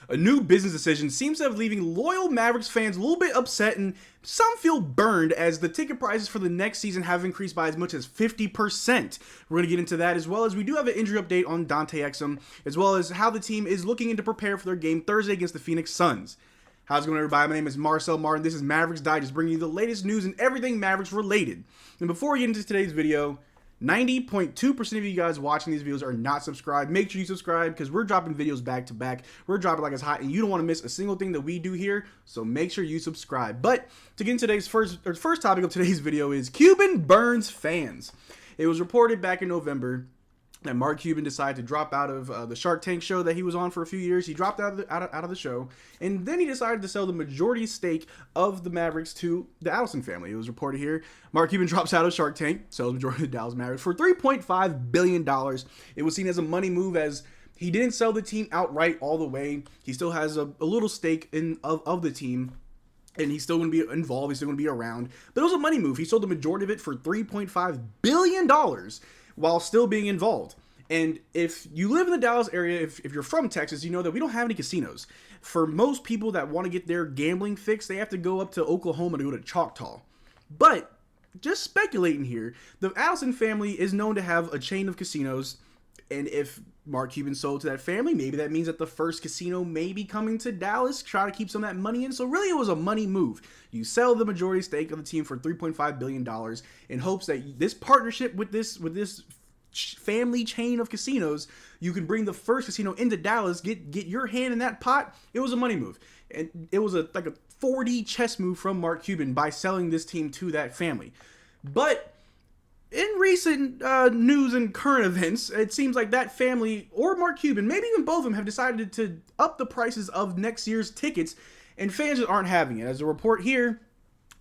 A new business decision seems to have leaving loyal Mavericks fans a little bit upset, and some feel burned as the ticket prices for the next season have increased by as much as 50%. We're going to get into that, as well as we do have an injury update on Dante Exum, as well as how the team is looking to prepare for their game Thursday against the Phoenix Suns. How's it going, everybody? My name is Marcel Martin. This is Mavericks Digest, bringing you the latest news and everything Mavericks related. And before we get into today's video, 90.2% of you guys watching these videos are not subscribed. Make sure you subscribe because we're dropping videos back to back. We're dropping like it's hot, and you don't want to miss a single thing that we do here. So make sure you subscribe. But to get into today's first topic of today's video is Cuban burns fans. It was reported back in November that Mark Cuban decided to drop out of the Shark Tank show that he was on for a few years. He dropped out of the show, and then he decided to sell the majority stake of the Mavericks to the Allison family. It was reported here, Mark Cuban drops out of Shark Tank, sells the majority of the Dallas Mavericks for $3.5 billion. It was seen as a money move, as he didn't sell the team outright all the way. He still has a little stake of the team, and he's still going to be involved. He's still going to be around. But it was a money move. He sold the majority of it for $3.5 billion. While still being involved. And if you live in the Dallas area, if you're from Texas, you know that we don't have any casinos. For most people that want to get their gambling fix, they have to go up to Oklahoma to go to Choctaw. But, just speculating here, the Allison family is known to have a chain of casinos, and if Mark Cuban sold to that family, maybe that means that the first casino may be coming to Dallas, try to keep some of that money in. So really, it was a money move. You sell the majority stake of the team for $3.5 billion in hopes that this partnership with this family chain of casinos, you can bring the first casino into Dallas, get your hand in that pot. It was a money move. And it was like a 4D chess move from Mark Cuban by selling this team to that family. But in recent news and current events, it seems like that family or Mark Cuban, maybe even both of them, have decided to up the prices of next year's tickets, and fans just aren't having it. As a report here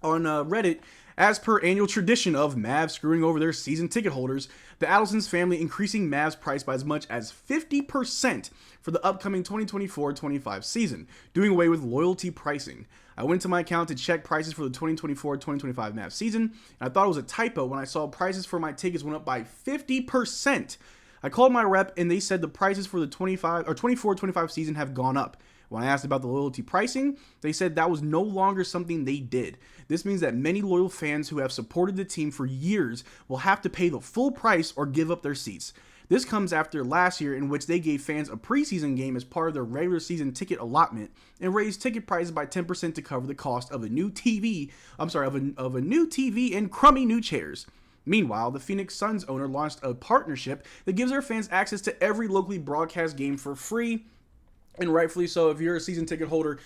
on Reddit, as per annual tradition of Mavs screwing over their season ticket holders, the Allison's family increasing Mavs price by as much as 50% for the upcoming 2024-25 season, doing away with loyalty pricing. I went to my account to check prices for the 2024-2025 Mavs season, and I thought it was a typo when I saw prices for my tickets went up by 50%. I called my rep, and they said the prices for the 24-25 season have gone up. When I asked about the loyalty pricing, they said that was no longer something they did. This means that many loyal fans who have supported the team for years will have to pay the full price or give up their seats. This comes after last year, in which they gave fans a preseason game as part of their regular season ticket allotment and raised ticket prices by 10% to cover the cost of a new TV. Of a new TV and crummy new chairs. Meanwhile, the Phoenix Suns owner launched a partnership that gives their fans access to every locally broadcast game for free. And rightfully so. If you're a season ticket holder,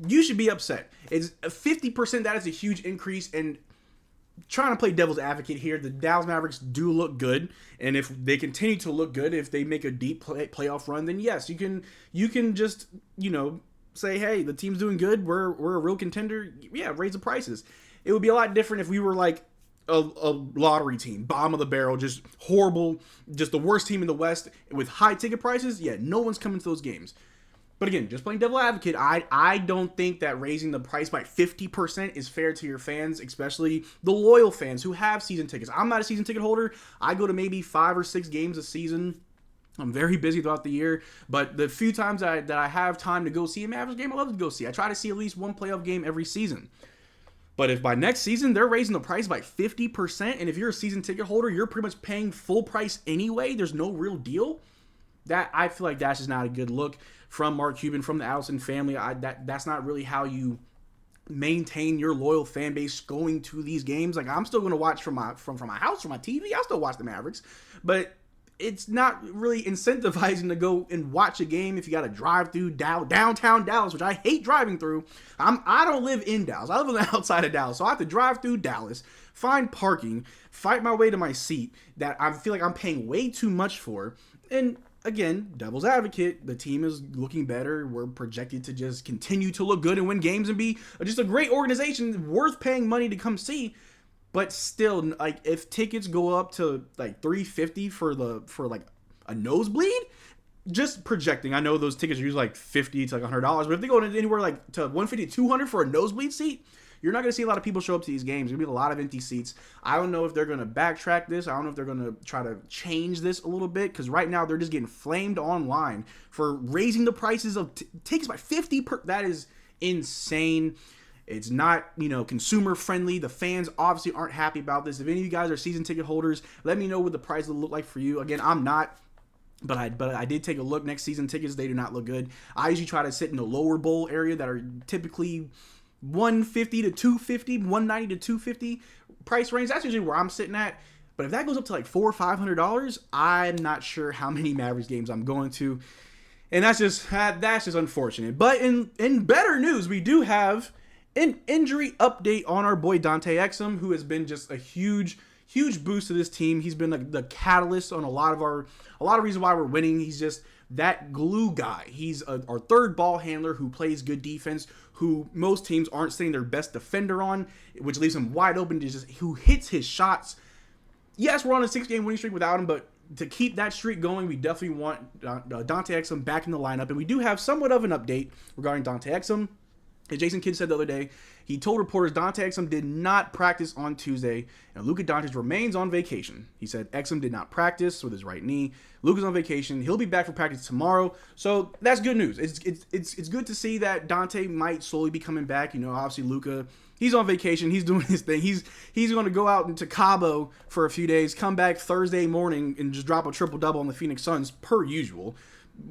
you should be upset. It's 50%. That is a huge increase. And trying to play devil's advocate here, the Dallas Mavericks do look good. And if they continue to look good, if they make a deep playoff run, then yes, you can just, say, hey, the team's doing good. We're a real contender. Yeah, raise the prices. It would be a lot different if we were like a lottery team, bottom of the barrel, just horrible, just the worst team in the West with high ticket prices. Yeah, no one's coming to those games. But again, just playing devil advocate, I don't think that raising the price by 50% is fair to your fans, especially the loyal fans who have season tickets. I'm not a season ticket holder. I go to maybe 5 or 6 games a season. I'm very busy throughout the year, but the few times that I have time to go see a Mavericks game, I love to go see. I try to see at least one playoff game every season. But if by next season they're raising the price by 50%, and if you're a season ticket holder, you're pretty much paying full price anyway, there's no real deal. That I feel like that's just not a good look from Mark Cuban, from the Allison family. That's not really how you maintain your loyal fan base going to these games. Like, I'm still going to watch from my house, from my TV. I'll still watch the Mavericks, but it's not really incentivizing to go and watch a game if you got to drive through downtown Dallas, which I hate driving through. I don't live in Dallas. I live on the outside of Dallas, so I have to drive through Dallas, find parking, fight my way to my seat that I feel like I'm paying way too much for. And again, devil's advocate, the team is looking better. We're projected to just continue to look good and win games and be just a great organization worth paying money to come see. But still, like, if tickets go up to like $350 for like a nosebleed, just projecting. I know those tickets are usually like $50 to like $100, but if they go anywhere like to $150 to $200 for a nosebleed seat, you're not going to see a lot of people show up to these games. There's going to be a lot of empty seats. I don't know if they're going to backtrack this. I don't know if they're going to try to change this a little bit, because right now they're just getting flamed online for raising the prices of tickets by 50%. That is insane. It's not, consumer friendly. The fans obviously aren't happy about this. If any of you guys are season ticket holders, let me know what the price will look like for you. Again, I'm not, but I did take a look. Next season tickets, they do not look good. I usually try to sit in the lower bowl area that are typically 150 to 250, 190 to 250 price range. That's usually where I'm sitting at. But if that goes up to like $400 or $500, I'm not sure how many Mavericks games I'm going to. And that's just unfortunate. But in better news, we do have an injury update on our boy Dante Exum, who has been just a huge boost to this team. He's been the catalyst on a lot of reasons why we're winning. He's just that glue guy. He's our third ball handler who plays good defense, who most teams aren't sitting their best defender on, which leaves him wide open to who hits his shots. Yes, we're on a 6-game winning streak without him, but to keep that streak going, we definitely want Dante Exum back in the lineup. And we do have somewhat of an update regarding Dante Exum. As Jason Kidd said the other day, he told reporters Dante Exum did not practice on Tuesday, and Luka Doncic remains on vacation. He said Exum did not practice with his right knee. Luka's on vacation. He'll be back for practice tomorrow. So that's good news. It's good to see that Dante might slowly be coming back. Obviously Luka, he's on vacation. He's doing his thing. He's going to go out into Cabo for a few days, come back Thursday morning, and just drop a triple-double on the Phoenix Suns per usual.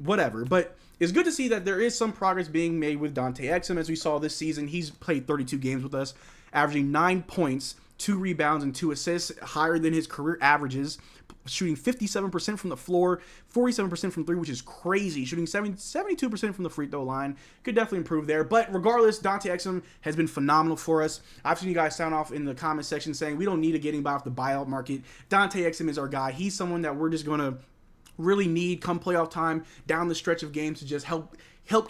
Whatever. But it's good to see that there is some progress being made with Dante Exum. As we saw this season, he's played 32 games with us, averaging 9 points, 2 rebounds, and 2 assists, higher than his career averages, shooting 57% from the floor, 47% from 3, which is crazy, shooting 72% from the free throw line. Could definitely improve there. But regardless, Dante Exum has been phenomenal for us. I've seen you guys sound off in the comment section saying we don't need to get anybody off the buyout market. Dante Exum is our guy. He's someone that we're just going to really need come playoff time down the stretch of games to just help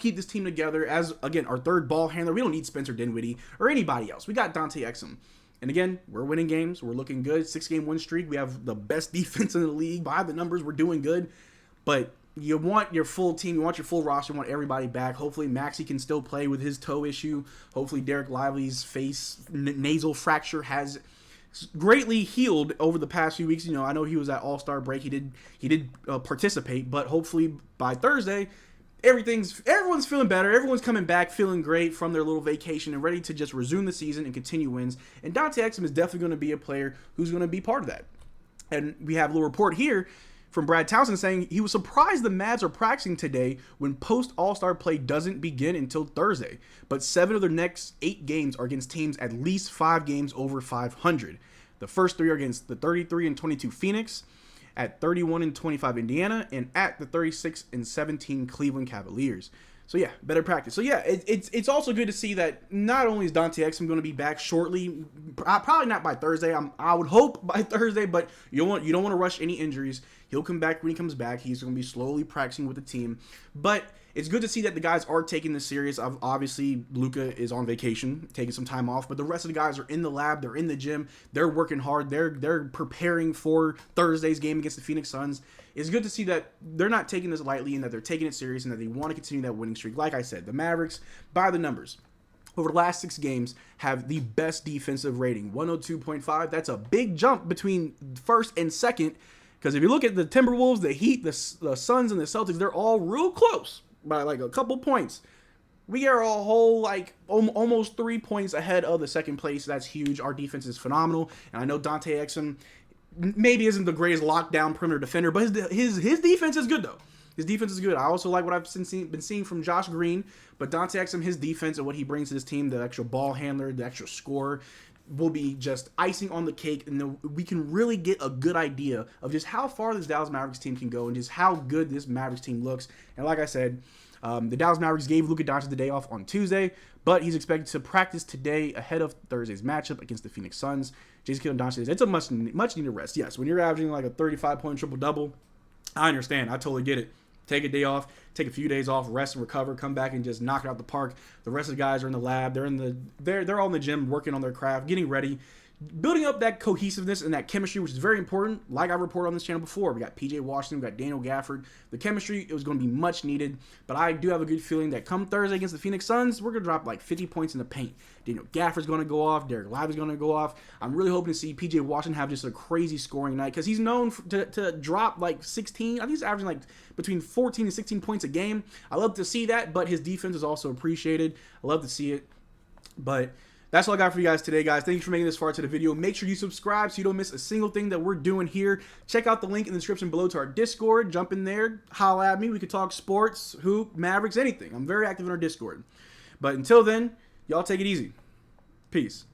keep this team together as, again, our third ball handler. We don't need Spencer Dinwiddie or anybody else. We got Dante Exum. And again, we're winning games. We're looking good. 6-game win streak. We have the best defense in the league. By the numbers, we're doing good. But you want your full team. You want your full roster. You want everybody back. Hopefully, Maxey can still play with his toe issue. Hopefully, Derrick Lively's nasal fracture has greatly healed over the past few weeks. I know he was at All-Star break. He did participate, but hopefully by Thursday, everyone's feeling better. Everyone's coming back feeling great from their little vacation and ready to just resume the season and continue wins. And Dante Exum is definitely going to be a player who's going to be part of that. And we have a little report here from Brad Townsend saying he was surprised the Mavs are practicing today when post-All-Star play doesn't begin until Thursday. But 7 of their next 8 games are against teams at least 5 games over 500. The first 3 are against the 33-22 Phoenix, at 31-25 Indiana, and at the 36-17 Cleveland Cavaliers. So yeah, better practice. So yeah, it's also good to see that not only is Dante Exum going to be back shortly, probably not by Thursday. I would hope by Thursday, but you don't want to rush any injuries. He'll come back when he comes back. He's going to be slowly practicing with the team. But it's good to see that the guys are taking this serious. Obviously, Luka is on vacation, taking some time off, but the rest of the guys are in the lab. They're in the gym. They're working hard. They're preparing for Thursday's game against the Phoenix Suns. It's good to see that they're not taking this lightly and that they're taking it serious and that they want to continue that winning streak. Like I said, the Mavericks, by the numbers, over the last 6 games, have the best defensive rating, 102.5. That's a big jump between first and second, because if you look at the Timberwolves, the Heat, the Suns, and the Celtics, they're all real close by like a couple points. We are a whole almost 3 points ahead of the second place. That's huge. Our defense is phenomenal, and I know Dante Exum maybe isn't the greatest lockdown perimeter defender, but his defense is good though. His defense is good. I also like what I've been seeing from Josh Green, but Dante Exum, his defense and what he brings to this team, the extra ball handler, the extra scorer, will be just icing on the cake, and we can really get a good idea of just how far this Dallas Mavericks team can go and just how good this Mavericks team looks. And like I said, the Dallas Mavericks gave Luka Doncic the day off on Tuesday, but he's expected to practice today ahead of Thursday's matchup against the Phoenix Suns. Jason Kidd and Doncic, it's a much needed rest. Yes, when you're averaging like a 35-point triple-double, I understand. I totally get it. Take a day off, take a few days off, rest and recover, come back and just knock it out the park. The rest of the guys are in the lab. They're all in the gym working on their craft, getting ready. building up that cohesiveness and that chemistry, which is very important. Like I reported on this channel before, we got PJ Washington, we got Daniel Gafford. The chemistry, it was going to be much needed, but I do have a good feeling that come Thursday against the Phoenix Suns, we're going to drop like 50 points in the paint. Daniel Gafford's going to go off, Derrick Lively's going to go off. I'm really hoping to see PJ Washington have just a crazy scoring night, because he's known to drop like 16. I think he's averaging like between 14 and 16 points a game. I love to see that, but his defense is also appreciated. I love to see it, but that's all I got for you guys today, guys. Thank you for making this far to the video. Make sure you subscribe so you don't miss a single thing that we're doing here. Check out the link in the description below to our Discord. Jump in there, holla at me. We could talk sports, hoop, Mavericks, anything. I'm very active in our Discord. But until then, y'all take it easy. Peace.